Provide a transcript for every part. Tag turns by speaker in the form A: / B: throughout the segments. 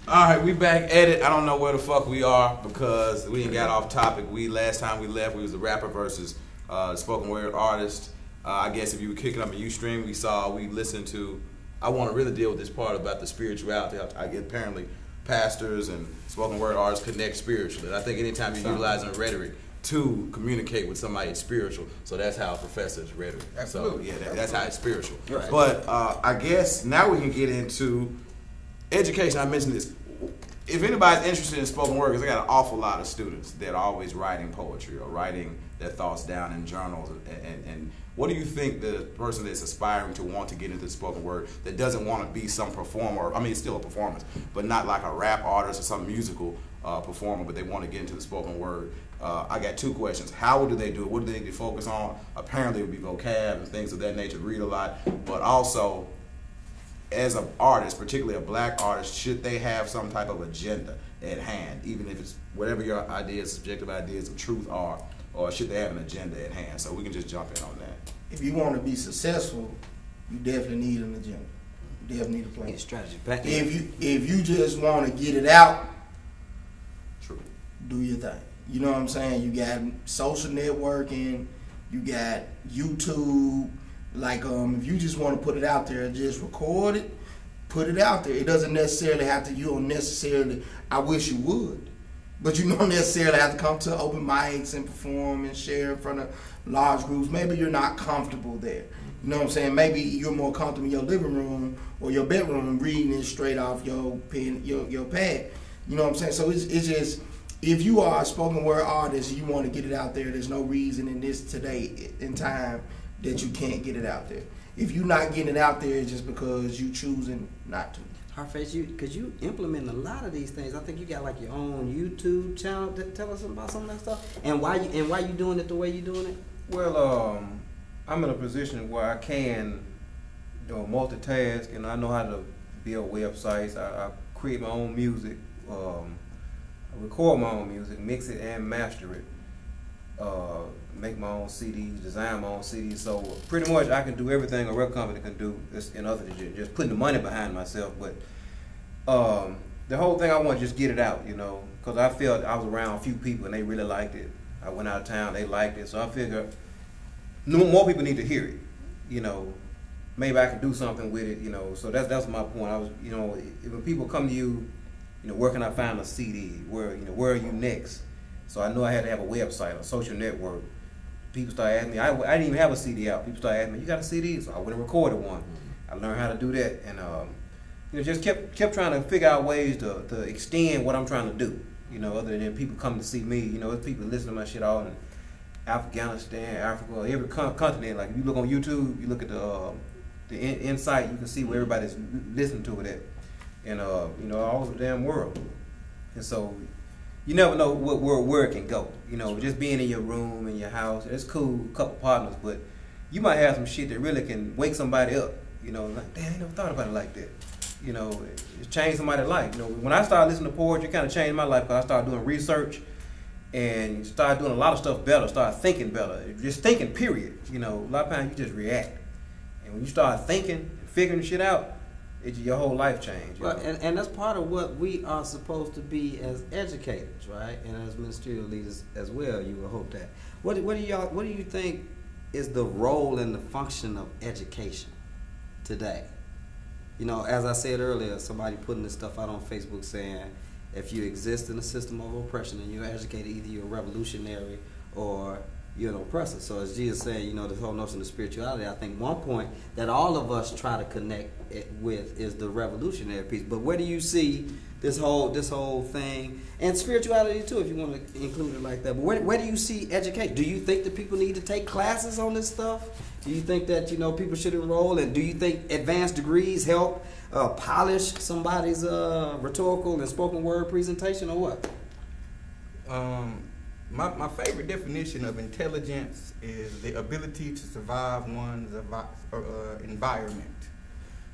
A: Alright, we back at it. I don't know where the fuck we are because we ain't got off topic. Last time we left, we was the rapper versus spoken word artist. I guess if you were kicking up a Ustream, we listened to. I want to really deal with this part about the spirituality. I get apparently pastors and spoken word artists connect spiritually. I think anytime you're utilizing rhetoric to communicate with somebody, it's spiritual. So that's how a professor is rhetoric.
B: Absolutely.
A: So yeah, that's how it's spiritual.
B: Right.
A: But I guess now we can get into education. I mentioned this. If anybody's interested in spoken word, because I got an awful lot of students that are always writing poetry or writing their thoughts down in journals. And what do you think the person that's aspiring to want to get into the spoken word that doesn't want to be some performer? I mean, it's still a performance, but not like a rap artist or some musical performer, but they want to get into the spoken word. I got two questions. How do they do it? What do they need to focus on? Apparently it would be vocab and things of that nature, read a lot, but also as an artist, particularly a black artist, should they have some type of agenda at hand, even if it's whatever your ideas, subjective ideas of truth are, or should they have an agenda at hand? So we can just jump in on that.
C: If you want to be successful, you definitely need an agenda. You definitely need a plan.
B: Need a strategy. Back
C: If you just want to get it out,
A: True.
C: do your thing. You know what I'm saying? You got social networking, you got YouTube. Like, if you just want to put it out there, just record it, put it out there. It doesn't necessarily have to, you don't necessarily, I wish you would, but you don't necessarily have to come to open mics and perform and share in front of large groups. Maybe you're not comfortable there. You know what I'm saying? Maybe you're more comfortable in your living room or your bedroom reading it straight off your pen, your pad. You know what I'm saying? So it's just, if you are a spoken word artist and you want to get it out there, there's no reason in this today in time that you can't get it out there. If you're not getting it out there, it's just because you choosing not to.
B: HARDFACE, because you implementing a lot of these things. I think you got like your own YouTube channel. Tell us about some of that stuff and why you doing it the way you doing it.
D: Well, I'm in a position where I can, multitask, and I know how to build websites. I create my own music, I record my own music, mix it and master it. Make my own CDs, design my own CDs. So pretty much I can do everything a record company can do, in other than just putting the money behind myself. But the whole thing, I want to just get it out, because I felt I was around a few people and they really liked it. I went out of town, they liked it, so I figured more people need to hear it. Maybe I can do something with it. So that's my point. I was, when people come to you, where can I find a CD? Where are you next? So I knew I had to have a website, a social network. People started asking me, I didn't even have a CD out. People started asking me, you got a CD? So I went and recorded one. I learned how to do that, and just kept trying to figure out ways to extend what I'm trying to do. Other than people coming to see me. There's people listen to my shit all in Afghanistan, Africa, every continent. Like if you look on YouTube, you look at the insight, you can see where everybody's listening to it at, and all over the damn world. And so you never know where it can go. Just being in your room, in your house, it's cool, a couple partners, but you might have some shit that really can wake somebody up. Like, damn, I never thought about it like that. It changed somebody's life. When I started listening to poetry, it kind of changed my life because I started doing research and started doing a lot of stuff better, started thinking better. Just thinking, period. A lot of times you just react. And when you start thinking, figuring shit out, your whole life changed.
B: Well, and that's part of what we are supposed to be as educators, right? And as ministerial leaders as well. You would hope that. What do you think is the role and the function of education today? As I said earlier, somebody putting this stuff out on Facebook saying, if you exist in a system of oppression and you're educated, either you're a revolutionary or you're an oppressor. So as Jesus saying, this whole notion of spirituality, I think one point that all of us try to connect it with is the revolutionary piece. But where do you see this whole thing, and spirituality too, if you want to include it like that? But where do you see education? Do you think that people need to take classes on this stuff? Do you think that people should enroll? And do you think advanced degrees help polish somebody's rhetorical and spoken word presentation, or what?
E: My favorite definition of intelligence is the ability to survive one's environment.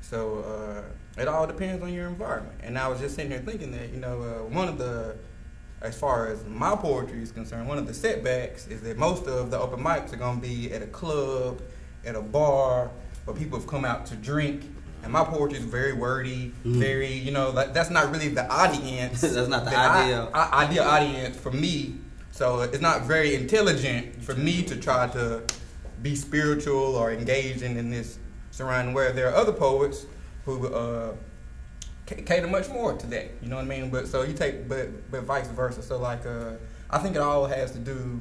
E: So it all depends on your environment. And I was just sitting here thinking that, one of the, as far as my poetry is concerned, one of the setbacks is that most of the open mics are going to be at a club, at a bar, where people have come out to drink. And my poetry is very wordy, very, you know, that's not really the audience.
B: That's not the ideal
E: audience for me. So it's not very intelligent for me to try to be spiritual or engaging in this surrounding, where there are other poets who cater much more to that. You know what I mean? But so you take, but vice versa. So like, I think it all has to do,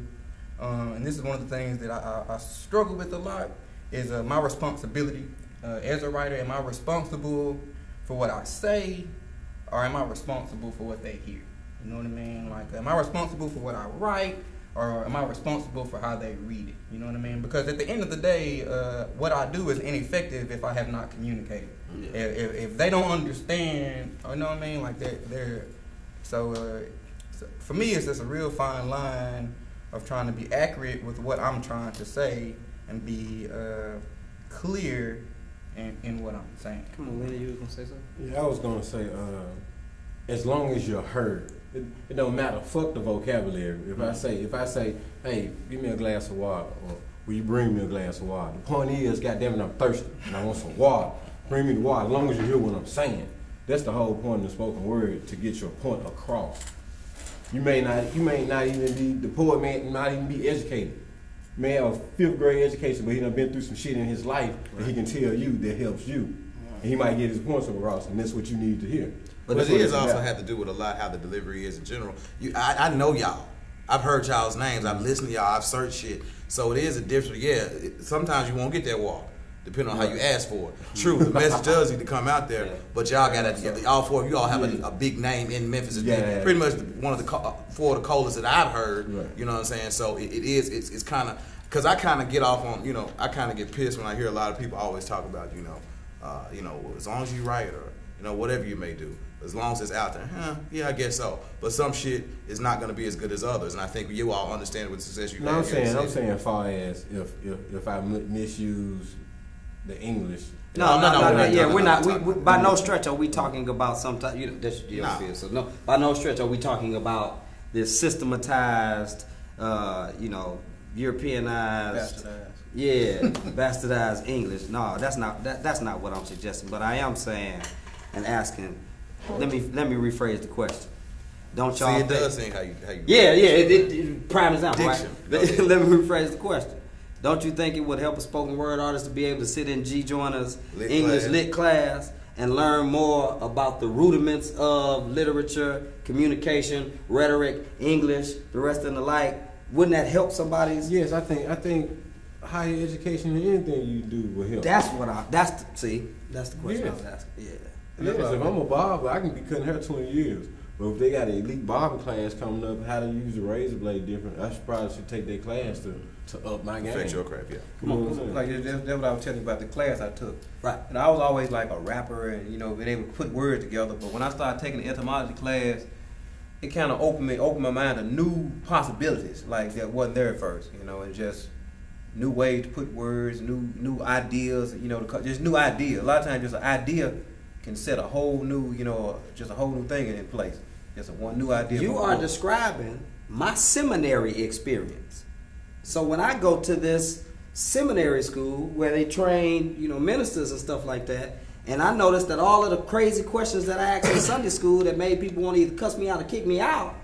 E: and this is one of the things that I struggle with a lot, is my responsibility as a writer. Am I responsible for what I say, or am I responsible for what they hear? You know what I mean? Like, am I responsible for what I write, or am I responsible for how they read it? You know what I mean? Because at the end of the day, what I do is ineffective if I have not communicated. Yeah. If they don't understand, you know what I mean? Like they're so for me, it's just a real fine line of trying to be accurate with what I'm trying to say and be clear in what I'm saying.
B: Come on, Lenny, you was gonna say something?
F: Yeah, I was gonna say, as long as you're heard, it don't matter. Fuck the vocabulary. If I say, hey, give me a glass of water, or will you bring me a glass of water? The point is, goddamn it, I'm thirsty and I want some water. Bring me the water. As long as you hear what I'm saying, that's the whole point of the spoken word, to get your point across. You may not even be, the poet may not even be educated. May have a 5th grade education, but he done been through some shit in his life that he can tell you that helps you. And he might get his points across, and that's what you need to hear.
A: But it is also had to do with a lot how the delivery is in general. I know y'all. I've heard y'all's names. I've listened to y'all. I've searched shit. So it is a different. Yeah, sometimes you won't get that walk, depending on how you ask for it. True, the message does need to come out there, but y'all got to. All 4 of you all have a big name in Memphis. It's pretty much one of the 4 of the coldest that I've heard. Right. You know what I'm saying? So it's kind of, because I kind of get off on, you know, I kind of get pissed when I hear a lot of people always talk about, you know, as long as you write, or, you know, whatever you may do, as long as it's out there, yeah, I guess so. But some shit is not going to be as good as others, and I think you all understand with success you've had.
F: I'm saying, far as if I misuse the English.
B: No. Yeah, we're not. We by no stretch are we talking about sometimes. You know, that's your field. So no, by no stretch are we talking about this systematized, you know, Europeanized. Bastardized English. No, that's not what I'm suggesting. But I am saying and asking. Let me rephrase the question. Don't y'all?
A: See, it does seem how you.
B: Yeah. Prime example, right? Let me rephrase the question. Don't you think it would help a spoken word artist to be able to sit in G Joiner's English lit class and learn more about the rudiments of literature, communication, rhetoric, English, the rest and the like? Wouldn't that help somebody's?
F: Yes, I think higher education in anything you do will help.
B: That's the question I was asking. Yeah.
F: Yes, if I'm a barber, I can be cutting hair 20 years. But if they got an elite barbing class coming up, how to use a razor blade different, I probably should take their class to up my game.
A: Perfect your craft, yeah.
F: Come on,
D: like that's what I was telling you about the class I took.
B: Right.
D: And I was always like a rapper, and, you know, being able to put words together. But when I started taking the etymology class, it kind of opened my mind to new possibilities, like that wasn't there at first. You know, and just new ways to put words, new ideas. You know, just new ideas. A lot of times, just an idea can set a whole new, you know, just a whole new thing in place. Just one new idea.
B: You are describing my seminary experience. So when I go to this seminary school where they train, you know, ministers and stuff like that, and I noticed that all of the crazy questions that I asked in Sunday school that made people want to either cuss me out or kick me out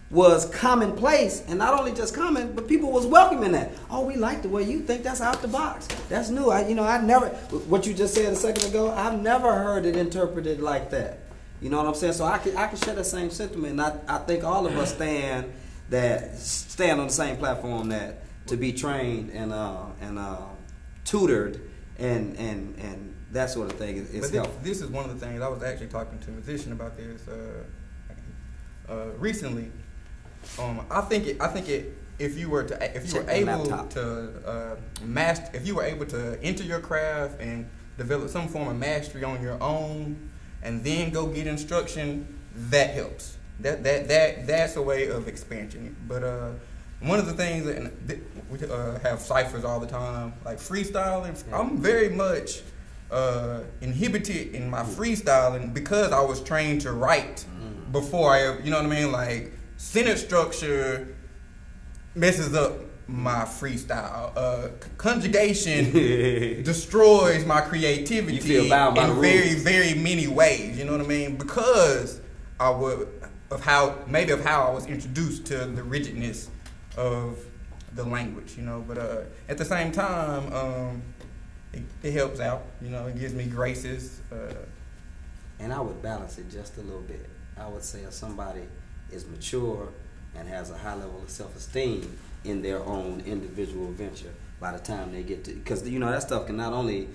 B: was commonplace, and not only just common, but people was welcoming that. Oh, we like the way you think. That's out the box. That's new. I never. What you just said a second ago, I've never heard it interpreted like that. You know what I'm saying? So I can share the same sentiment. And I think all of us stand on the same platform that to be trained and tutored and that sort of thing is helpful.
E: This is one of the things I was actually talking to a musician about this recently. I think if you were able to enter your craft and develop some form of mastery on your own, and then go get instruction, that helps. That's a way of expansion. But one of the things that we have ciphers all the time, like freestyling. I'm very much inhibited in my freestyling because I was trained to write before I, you know what I mean? Like, sentence structure messes up my freestyle. Conjugation destroys my creativity
B: You feel bound by
E: in
B: the
E: very,
B: rules.
E: very many ways. You know what I mean? Because of how I was introduced to the rigidness of the language. You know, but at the same time, it helps out. You know, it gives me graces.
B: And I would balance it just a little bit. I would say if somebody is mature and has a high level of self-esteem in their own individual venture, by the time they get to, because you know that stuff can not only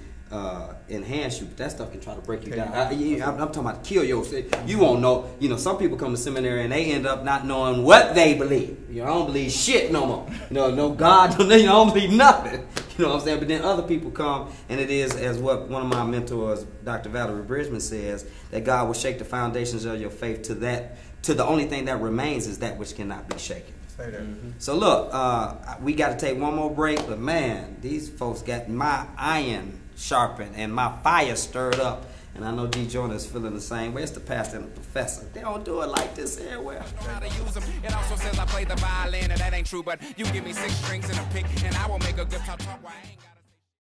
B: enhance you, but that stuff can try to break you down. I'm talking about kill yourself. You won't know. You know, some people come to seminary and they end up not knowing what they believe. You know, I don't believe shit no more. You know, no God. I don't believe nothing. You know what I'm saying? But then other people come, and it is as what one of my mentors, Dr. Valerie Bridgman, says, that God will shake the foundations of your faith to the only thing that remains is that which cannot be shaken.
E: Say that.
B: So look, we got to take one more break, but man, these folks got my iron sharpened and my fire stirred up. And I know D. Joyner is feeling the same way. It's the pastor and the professor. They don't do it like this everywhere.
G: How to use them. It also says I play the violin, and that ain't true, but you give me 6 strings and a pick, and I will make a good talk.